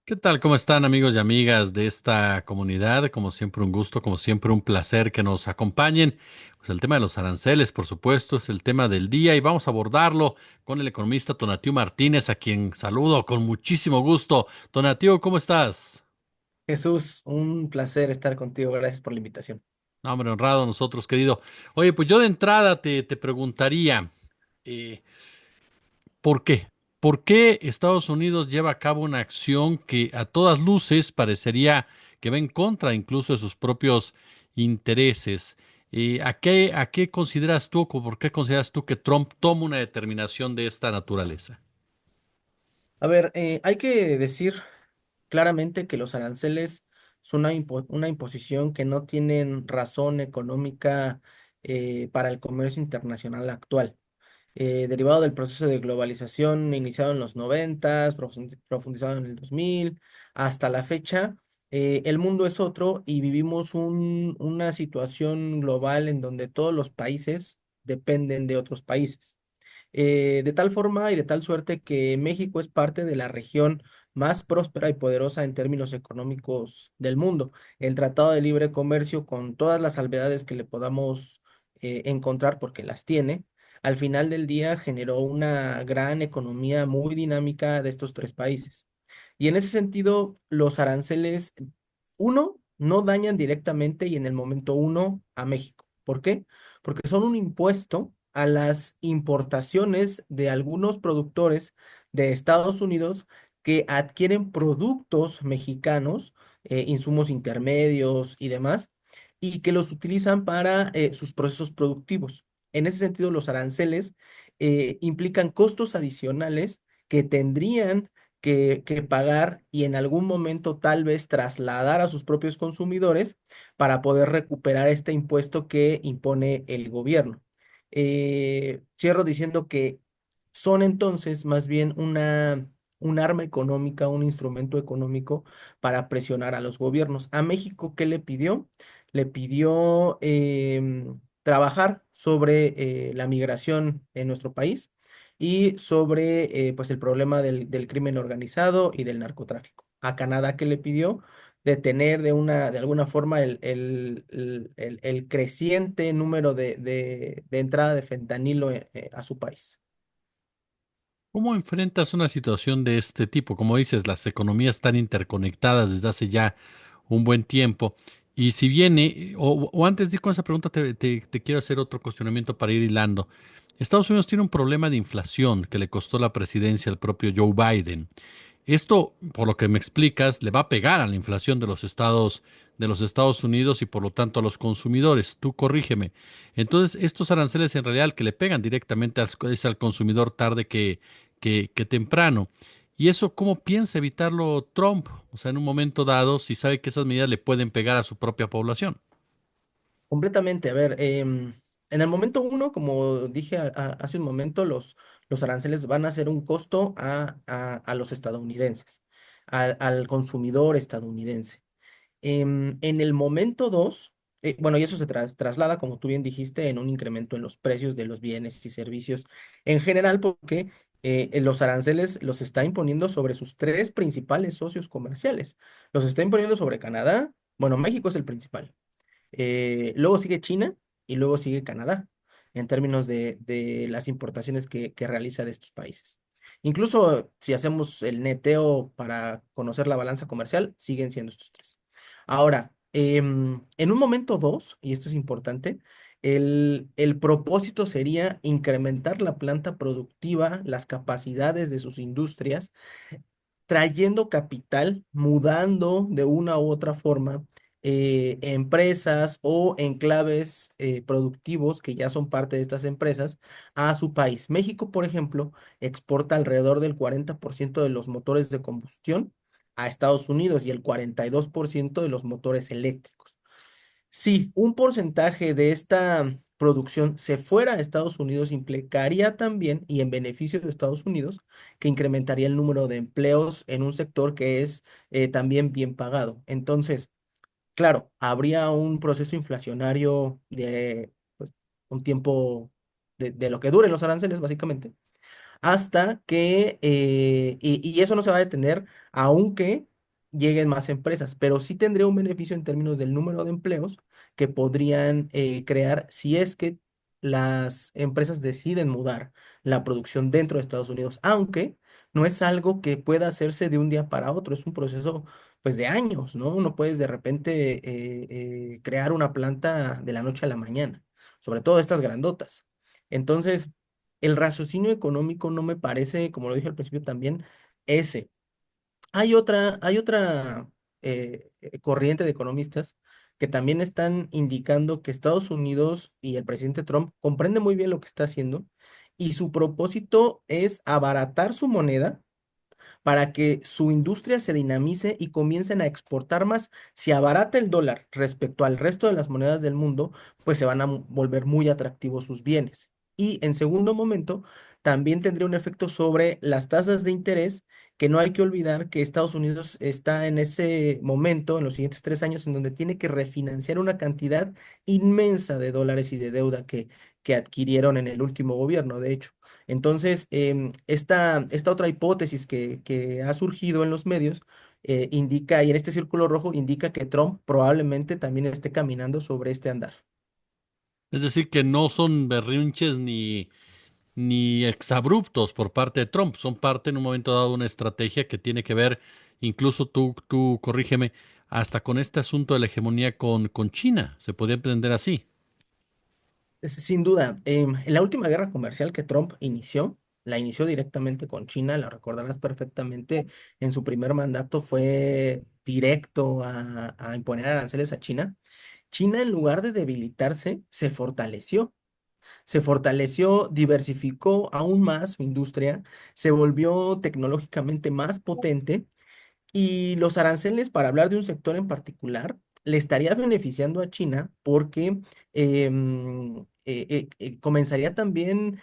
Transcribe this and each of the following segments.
¿Qué tal? ¿Cómo están amigos y amigas de esta comunidad? Como siempre un gusto, como siempre un placer que nos acompañen. Pues el tema de los aranceles, por supuesto, es el tema del día y vamos a abordarlo con el economista Tonatiu Martínez, a quien saludo con muchísimo gusto. Tonatiu, ¿cómo estás? Jesús, un placer estar contigo. Gracias por la invitación. No, hombre, honrado nosotros, querido. Oye, pues yo de entrada te preguntaría, eh, ¿por qué? ¿Por qué Estados Unidos lleva a cabo una acción que a todas luces parecería que va en contra incluso de sus propios intereses? ¿A qué consideras tú, o por qué consideras tú que Trump toma una determinación de esta naturaleza? A ver, hay que decir claramente que los aranceles son una imposición que no tienen razón económica para el comercio internacional actual. Derivado del proceso de globalización iniciado en los 90, profundizado en el 2000, hasta la fecha, el mundo es otro y vivimos una situación global en donde todos los países dependen de otros países. De tal forma y de tal suerte que México es parte de la región más próspera y poderosa en términos económicos del mundo. El Tratado de Libre Comercio, con todas las salvedades que le podamos encontrar, porque las tiene, al final del día generó una gran economía muy dinámica de estos tres países. Y en ese sentido, los aranceles, uno, no dañan directamente y en el momento uno a México. ¿Por qué? Porque son un impuesto a las importaciones de algunos productores de Estados Unidos que adquieren productos mexicanos, insumos intermedios y demás, y que los utilizan para sus procesos productivos. En ese sentido, los aranceles implican costos adicionales que tendrían que pagar y en algún momento tal vez trasladar a sus propios consumidores para poder recuperar este impuesto que impone el gobierno. Cierro diciendo que son entonces más bien un arma económica, un instrumento económico para presionar a los gobiernos. ¿A México qué le pidió? Le pidió trabajar sobre la migración en nuestro país y sobre pues el problema del crimen organizado y del narcotráfico. A Canadá qué le pidió detener de alguna forma el creciente número de entrada de fentanilo a su país. ¿Cómo enfrentas una situación de este tipo? Como dices, las economías están interconectadas desde hace ya un buen tiempo. Y si viene, o antes de ir con esa pregunta, te quiero hacer otro cuestionamiento para ir hilando. Estados Unidos tiene un problema de inflación que le costó la presidencia al propio Joe Biden. Esto, por lo que me explicas, le va a pegar a la inflación de los Estados Unidos y por lo tanto a los consumidores. Tú corrígeme. Entonces, estos aranceles en realidad que le pegan directamente es al consumidor tarde que temprano. ¿Y eso cómo piensa evitarlo Trump? O sea, en un momento dado, si sabe que esas medidas le pueden pegar a su propia población. Completamente. A ver, en el momento uno, como dije hace un momento, los aranceles van a ser un costo a los estadounidenses, al consumidor estadounidense. En el momento dos, bueno, y eso se traslada, como tú bien dijiste, en un incremento en los precios de los bienes y servicios en general, porque los aranceles los está imponiendo sobre sus tres principales socios comerciales. Los está imponiendo sobre Canadá, bueno, México es el principal. Luego sigue China y luego sigue Canadá en términos de las importaciones que realiza de estos países. Incluso si hacemos el neteo para conocer la balanza comercial, siguen siendo estos tres. Ahora, en un momento dos, y esto es importante, el propósito sería incrementar la planta productiva, las capacidades de sus industrias trayendo capital, mudando de una u otra forma empresas o enclaves productivos que ya son parte de estas empresas a su país. México, por ejemplo, exporta alrededor del 40% de los motores de combustión a Estados Unidos y el 42% de los motores eléctricos. Si un porcentaje de esta producción se fuera a Estados Unidos, implicaría también, y en beneficio de Estados Unidos, que incrementaría el número de empleos en un sector que es también bien pagado. Entonces, claro, habría un proceso inflacionario de pues, un tiempo de lo que duren los aranceles, básicamente, hasta que, y eso no se va a detener, aunque lleguen más empresas, pero sí tendría un beneficio en términos del número de empleos que podrían crear si es que las empresas deciden mudar la producción dentro de Estados Unidos, aunque no es algo que pueda hacerse de un día para otro, es un proceso pues de años, ¿no? No puedes de repente crear una planta de la noche a la mañana, sobre todo estas grandotas. Entonces, el raciocinio económico no me parece, como lo dije al principio también, ese. Hay otra corriente de economistas que también están indicando que Estados Unidos y el presidente Trump comprende muy bien lo que está haciendo y su propósito es abaratar su moneda para que su industria se dinamice y comiencen a exportar más. Si abarata el dólar respecto al resto de las monedas del mundo, pues se van a volver muy atractivos sus bienes. Y en segundo momento, también tendría un efecto sobre las tasas de interés, que no hay que olvidar que Estados Unidos está en ese momento, en los siguientes 3 años, en donde tiene que refinanciar una cantidad inmensa de dólares y de deuda que adquirieron en el último gobierno, de hecho. Entonces, esta otra hipótesis que ha surgido en los medios indica, y en este círculo rojo indica que Trump probablemente también esté caminando sobre este andar. Es decir, que no son berrinches ni exabruptos por parte de Trump, son parte en un momento dado de una estrategia que tiene que ver, incluso tú corrígeme, hasta con este asunto de la hegemonía con China, se podría entender así. Sin duda, en la última guerra comercial que Trump inició, la inició directamente con China, la recordarás perfectamente, en su primer mandato fue directo a imponer aranceles a China. China, en lugar de debilitarse, se fortaleció, diversificó aún más su industria, se volvió tecnológicamente más potente y los aranceles, para hablar de un sector en particular, le estaría beneficiando a China porque comenzaría también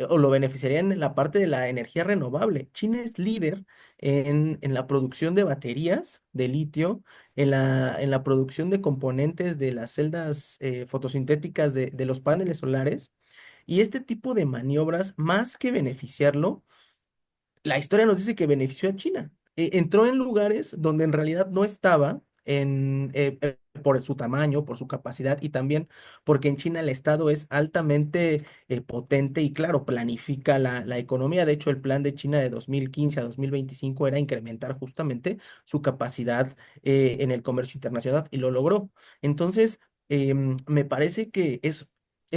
o lo beneficiaría en la parte de la energía renovable. China es líder en la producción de baterías de litio, en la producción de componentes de las celdas fotosintéticas de los paneles solares. Y este tipo de maniobras, más que beneficiarlo, la historia nos dice que benefició a China. Entró en lugares donde en realidad no estaba por su tamaño, por su capacidad y también porque en China el Estado es altamente potente y claro, planifica la economía. De hecho, el plan de China de 2015 a 2025 era incrementar justamente su capacidad en el comercio internacional y lo logró. Entonces, me parece que es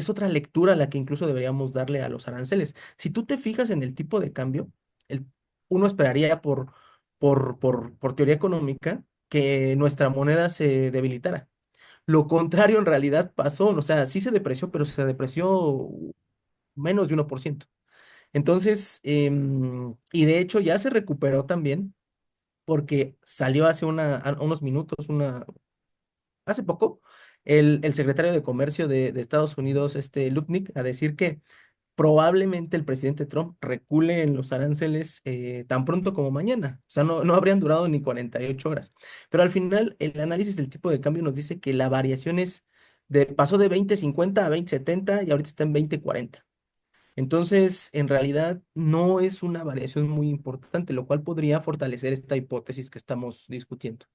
otra lectura la que incluso deberíamos darle a los aranceles. Si tú te fijas en el tipo de cambio, el- uno esperaría por teoría económica que nuestra moneda se debilitara. Lo contrario en realidad pasó, o sea, sí se depreció, pero se depreció menos de 1%. Entonces, y de hecho ya se recuperó también porque salió hace unos minutos, hace poco, el secretario de Comercio de Estados Unidos, Lutnick, a decir que probablemente el presidente Trump recule en los aranceles tan pronto como mañana. O sea, no habrían durado ni 48 horas. Pero al final, el análisis del tipo de cambio nos dice que la variación pasó de 20.50 a 20.70 y ahorita está en 20.40. Entonces, en realidad, no es una variación muy importante, lo cual podría fortalecer esta hipótesis que estamos discutiendo.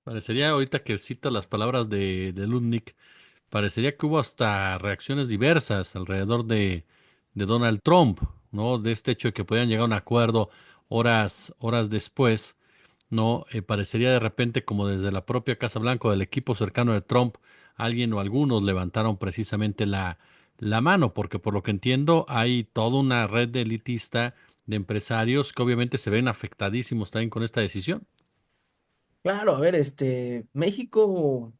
Parecería, ahorita que cita las palabras de Ludnick, parecería que hubo hasta reacciones diversas alrededor de Donald Trump, ¿no? De este hecho de que podían llegar a un acuerdo horas después, ¿no? Parecería de repente como desde la propia Casa Blanca, o del equipo cercano de Trump, alguien o algunos levantaron precisamente la mano, porque por lo que entiendo hay toda una red de elitista de empresarios que obviamente se ven afectadísimos también con esta decisión. Claro, a ver, México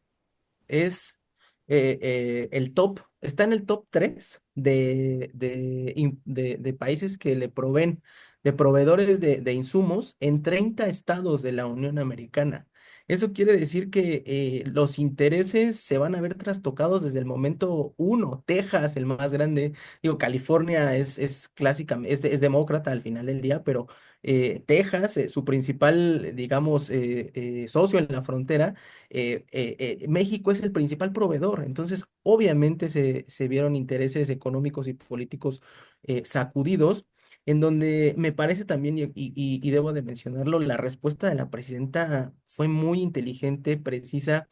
es el top, está en el top 3 de países que le proveen, de proveedores de insumos en 30 estados de la Unión Americana. Eso quiere decir que los intereses se van a ver trastocados desde el momento uno. Texas, el más grande, digo, California es clásica, es demócrata al final del día, pero Texas, su principal, digamos, socio en la frontera, México es el principal proveedor, entonces obviamente se vieron intereses económicos y políticos sacudidos. en donde me parece también, y debo de mencionarlo, la respuesta de la presidenta fue muy inteligente, precisa.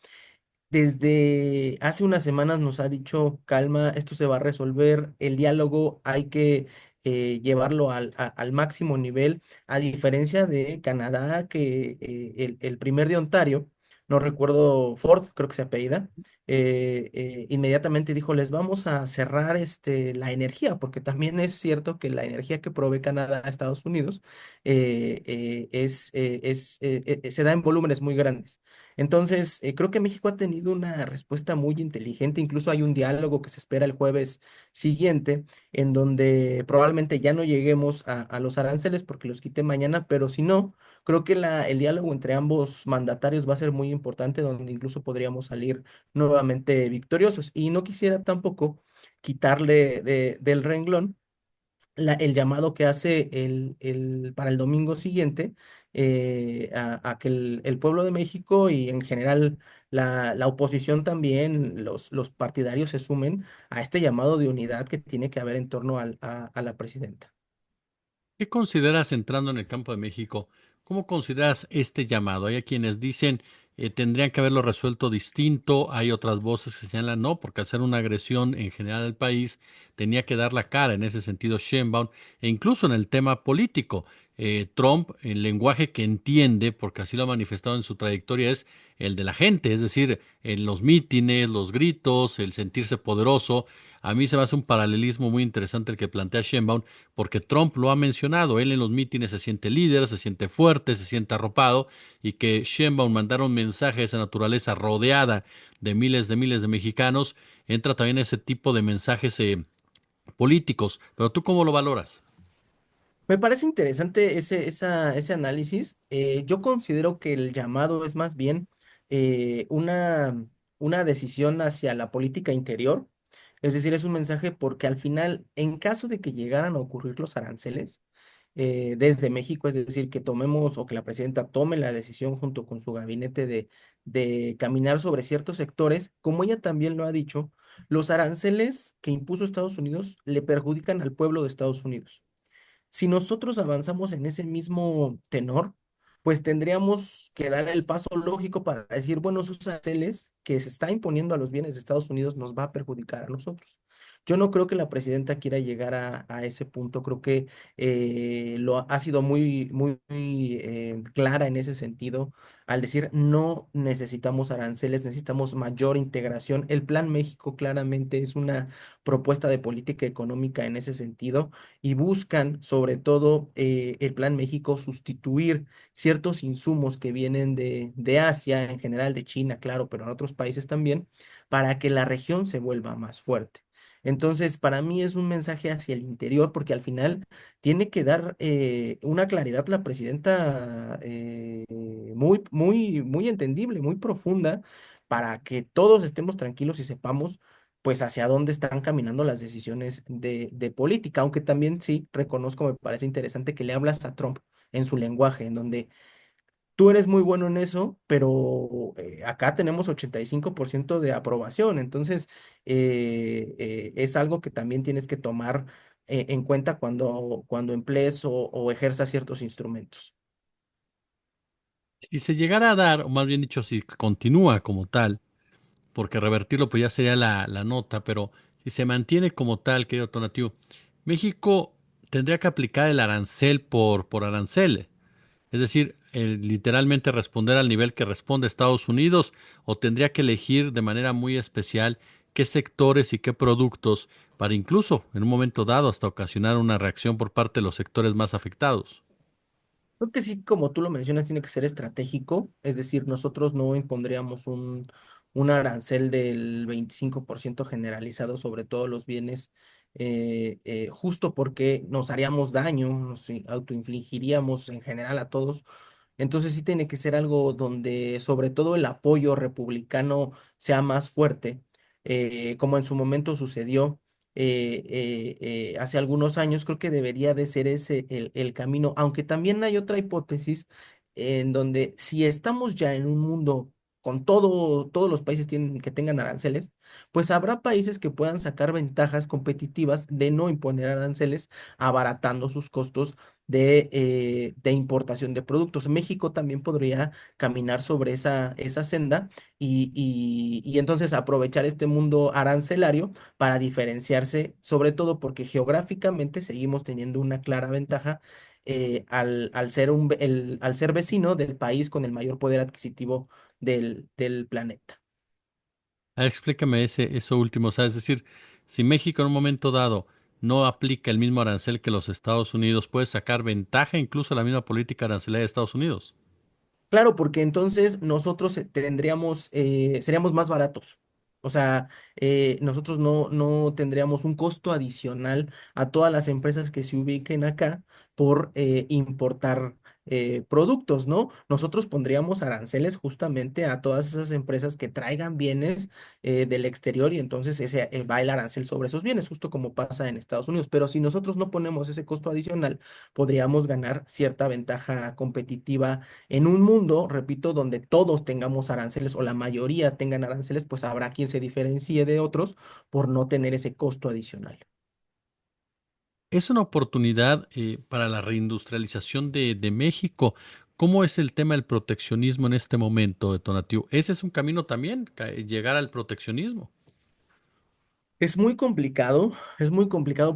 Desde hace unas semanas nos ha dicho, calma, esto se va a resolver, el diálogo hay que llevarlo al máximo nivel, a diferencia de Canadá, que el primer de Ontario, no recuerdo, Ford, creo que se apellida, inmediatamente dijo, les vamos a cerrar la energía, porque también es cierto que la energía que provee Canadá a Estados Unidos se da en volúmenes muy grandes. Entonces, creo que México ha tenido una respuesta muy inteligente. Incluso hay un diálogo que se espera el jueves siguiente, en donde probablemente ya no lleguemos a los aranceles porque los quite mañana, pero si no, creo que el diálogo entre ambos mandatarios va a ser muy importante, donde incluso podríamos salir nuevamente victoriosos. Y no quisiera tampoco quitarle del renglón el llamado que hace para el domingo siguiente, a que el pueblo de México y en general la oposición también, los partidarios se sumen a este llamado de unidad que tiene que haber en torno a la presidenta. ¿Qué consideras, entrando en el campo de México, cómo consideras este llamado? Hay a quienes dicen tendrían que haberlo resuelto distinto, hay otras voces que señalan no, porque hacer una agresión en general al país tenía que dar la cara, en ese sentido Sheinbaum, e incluso en el tema político. Trump, el lenguaje que entiende, porque así lo ha manifestado en su trayectoria, es el de la gente, es decir, en los mítines, los gritos, el sentirse poderoso. A mí se me hace un paralelismo muy interesante el que plantea Sheinbaum, porque Trump lo ha mencionado, él en los mítines se siente líder, se siente fuerte, se siente arropado, y que Sheinbaum mandara un mensaje de esa naturaleza rodeada de miles de mexicanos, entra también ese tipo de mensajes políticos. Pero ¿tú cómo lo valoras? Me parece interesante ese análisis. Yo considero que el llamado es más bien una decisión hacia la política interior. Es decir, es un mensaje porque al final, en caso de que llegaran a ocurrir los aranceles desde México, es decir, que tomemos o que la presidenta tome la decisión junto con su gabinete de caminar sobre ciertos sectores, como ella también lo ha dicho, los aranceles que impuso Estados Unidos le perjudican al pueblo de Estados Unidos. Si nosotros avanzamos en ese mismo tenor, pues tendríamos que dar el paso lógico para decir, bueno, esos aranceles que se está imponiendo a los bienes de Estados Unidos nos va a perjudicar a nosotros. Yo no creo que la presidenta quiera llegar a ese punto. Creo que ha sido muy clara en ese sentido al decir no necesitamos aranceles, necesitamos mayor integración. El Plan México claramente es una propuesta de política económica en ese sentido y buscan, sobre todo, el Plan México, sustituir ciertos insumos que vienen de Asia, en general de China, claro, pero en otros países también, para que la región se vuelva más fuerte. Entonces, para mí es un mensaje hacia el interior, porque al final tiene que dar una claridad la presidenta muy entendible, muy profunda, para que todos estemos tranquilos y sepamos pues hacia dónde están caminando las decisiones de política, aunque también sí reconozco, me parece interesante que le hablas a Trump en su lenguaje, en donde tú eres muy bueno en eso, pero acá tenemos 85% de aprobación, entonces es algo que también tienes que tomar en cuenta cuando emplees o ejerzas ciertos instrumentos. Si se llegara a dar, o más bien dicho, si continúa como tal, porque revertirlo pues ya sería la nota, pero si se mantiene como tal, querido Tonatiuh, México tendría que aplicar el arancel por arancel. Es decir, literalmente responder al nivel que responde Estados Unidos, o tendría que elegir de manera muy especial qué sectores y qué productos para incluso en un momento dado hasta ocasionar una reacción por parte de los sectores más afectados. Creo que sí, como tú lo mencionas, tiene que ser estratégico, es decir, nosotros no impondríamos un arancel del 25% generalizado sobre todos los bienes, justo porque nos haríamos daño, nos autoinfligiríamos en general a todos. Entonces sí tiene que ser algo donde sobre todo el apoyo republicano sea más fuerte, como en su momento sucedió hace algunos años. Creo que debería de ser ese el camino, aunque también hay otra hipótesis en donde si estamos ya en un mundo con todo, todos los países tienen, que tengan aranceles, pues habrá países que puedan sacar ventajas competitivas de no imponer aranceles, abaratando sus costos de importación de productos. México también podría caminar sobre esa senda y entonces aprovechar este mundo arancelario para diferenciarse, sobre todo porque geográficamente seguimos teniendo una clara ventaja al ser al ser vecino del país con el mayor poder adquisitivo del planeta. Explícame eso último, o sea, es decir, si México en un momento dado no aplica el mismo arancel que los Estados Unidos, puede sacar ventaja incluso la misma política arancelaria de Estados Unidos. Claro, porque entonces nosotros seríamos más baratos. O sea, nosotros no tendríamos un costo adicional a todas las empresas que se ubiquen acá por importar productos, ¿no? Nosotros pondríamos aranceles justamente a todas esas empresas que traigan bienes del exterior y entonces ese va el arancel sobre esos bienes, justo como pasa en Estados Unidos. Pero si nosotros no ponemos ese costo adicional, podríamos ganar cierta ventaja competitiva en un mundo, repito, donde todos tengamos aranceles o la mayoría tengan aranceles, pues habrá quien se diferencie de otros por no tener ese costo adicional. Es una oportunidad para la reindustrialización de México. ¿Cómo es el tema del proteccionismo en este momento, Tonatiuh? Ese es un camino también, llegar al proteccionismo. Es muy complicado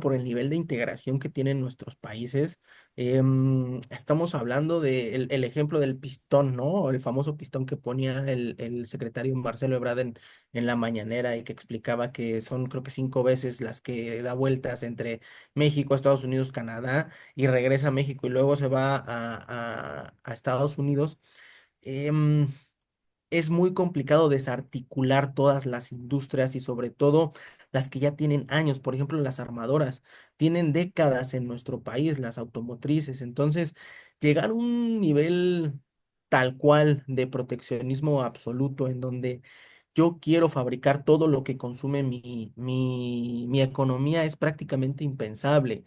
por el nivel de integración que tienen nuestros países. Estamos hablando del el ejemplo del pistón, ¿no? El famoso pistón que ponía el secretario Marcelo Ebrard en la mañanera y que explicaba que son creo que 5 veces las que da vueltas entre México, Estados Unidos, Canadá y regresa a México y luego se va a Estados Unidos. Em, es muy complicado desarticular todas las industrias y sobre todo las que ya tienen años. Por ejemplo, las armadoras tienen décadas en nuestro país, las automotrices. Entonces, llegar a un nivel tal cual de proteccionismo absoluto en donde yo quiero fabricar todo lo que consume mi economía es prácticamente impensable.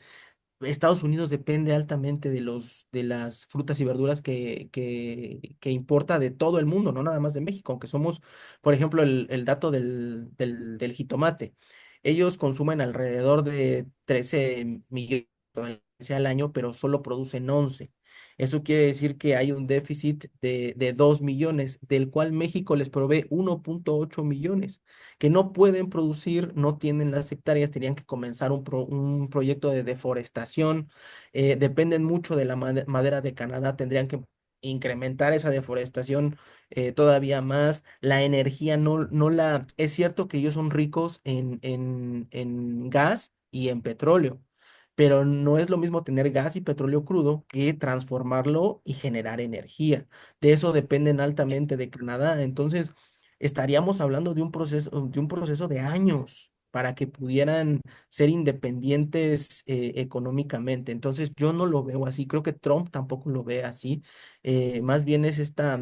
Estados Unidos depende altamente de las frutas y verduras que importa de todo el mundo, no nada más de México, aunque somos, por ejemplo, el dato del jitomate. Ellos consumen alrededor de 13 millones al año, pero solo producen 11. Eso quiere decir que hay un déficit de 2 millones, del cual México les provee 1,8 millones que no pueden producir, no tienen las hectáreas, tenían que comenzar un proyecto de deforestación, dependen mucho de la madera de Canadá, tendrían que incrementar esa deforestación todavía más, la energía es cierto que ellos son ricos en gas y en petróleo. Pero no es lo mismo tener gas y petróleo crudo que transformarlo y generar energía. De eso dependen altamente de Canadá. Entonces, estaríamos hablando de un proceso de años para que pudieran ser independientes económicamente. Entonces, yo no lo veo así, creo que Trump tampoco lo ve así. Más bien es esta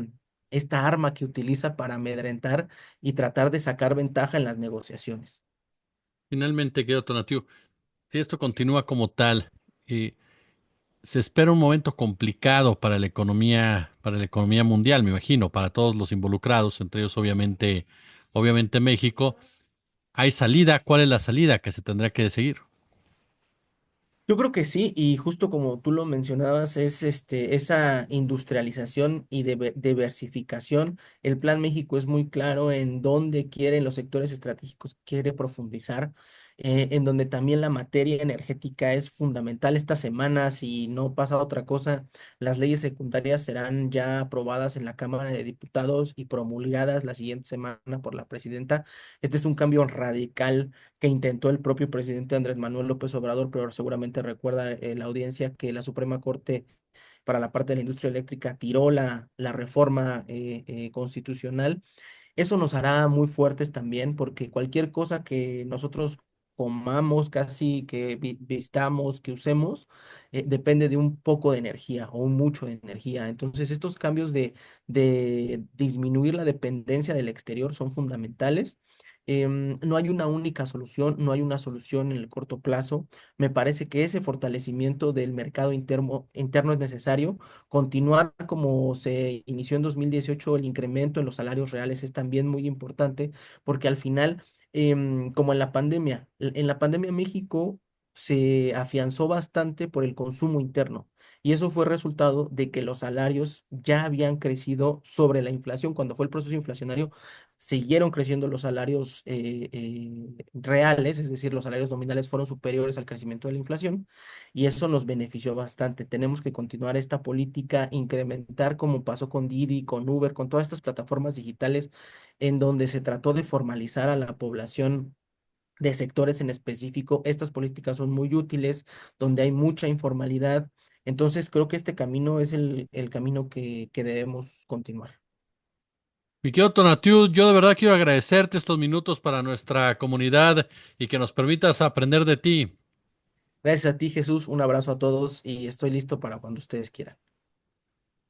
arma que utiliza para amedrentar y tratar de sacar ventaja en las negociaciones. Finalmente, querido Tonatiuh, si esto continúa como tal, eh, se espera un momento complicado para la economía mundial, me imagino, para todos los involucrados, entre ellos obviamente México. ¿Hay salida? ¿Cuál es la salida que se tendrá que seguir? Yo creo que sí, y justo como tú lo mencionabas, es esa industrialización y diversificación. El Plan México es muy claro en dónde quiere, en los sectores estratégicos quiere profundizar, en donde también la materia energética es fundamental. Esta semana, si no pasa otra cosa, las leyes secundarias serán ya aprobadas en la Cámara de Diputados y promulgadas la siguiente semana por la presidenta. Este es un cambio radical que intentó el propio presidente Andrés Manuel López Obrador, pero seguramente recuerda la audiencia que la Suprema Corte para la parte de la industria eléctrica tiró la reforma constitucional. Eso nos hará muy fuertes también porque cualquier cosa que nosotros comamos, casi que vistamos, que usemos, depende de un poco de energía o un mucho de energía. Entonces, estos cambios de disminuir la dependencia del exterior son fundamentales. No hay una única solución, no hay una solución en el corto plazo. Me parece que ese fortalecimiento del mercado interno es necesario. Continuar como se inició en 2018, el incremento en los salarios reales es también muy importante, porque al final, como en la pandemia, en la pandemia México se afianzó bastante por el consumo interno. Y eso fue resultado de que los salarios ya habían crecido sobre la inflación. Cuando fue el proceso inflacionario, siguieron creciendo los salarios reales, es decir, los salarios nominales fueron superiores al crecimiento de la inflación y eso nos benefició bastante. Tenemos que continuar esta política, incrementar como pasó con Didi, con Uber, con todas estas plataformas digitales en donde se trató de formalizar a la población de sectores en específico. Estas políticas son muy útiles, donde hay mucha informalidad. Entonces, creo que este camino es el camino que debemos continuar. Mi querido Tonatiu, yo de verdad quiero agradecerte estos minutos para nuestra comunidad y que nos permitas aprender de ti. Gracias a ti, Jesús. Un abrazo a todos y estoy listo para cuando ustedes quieran.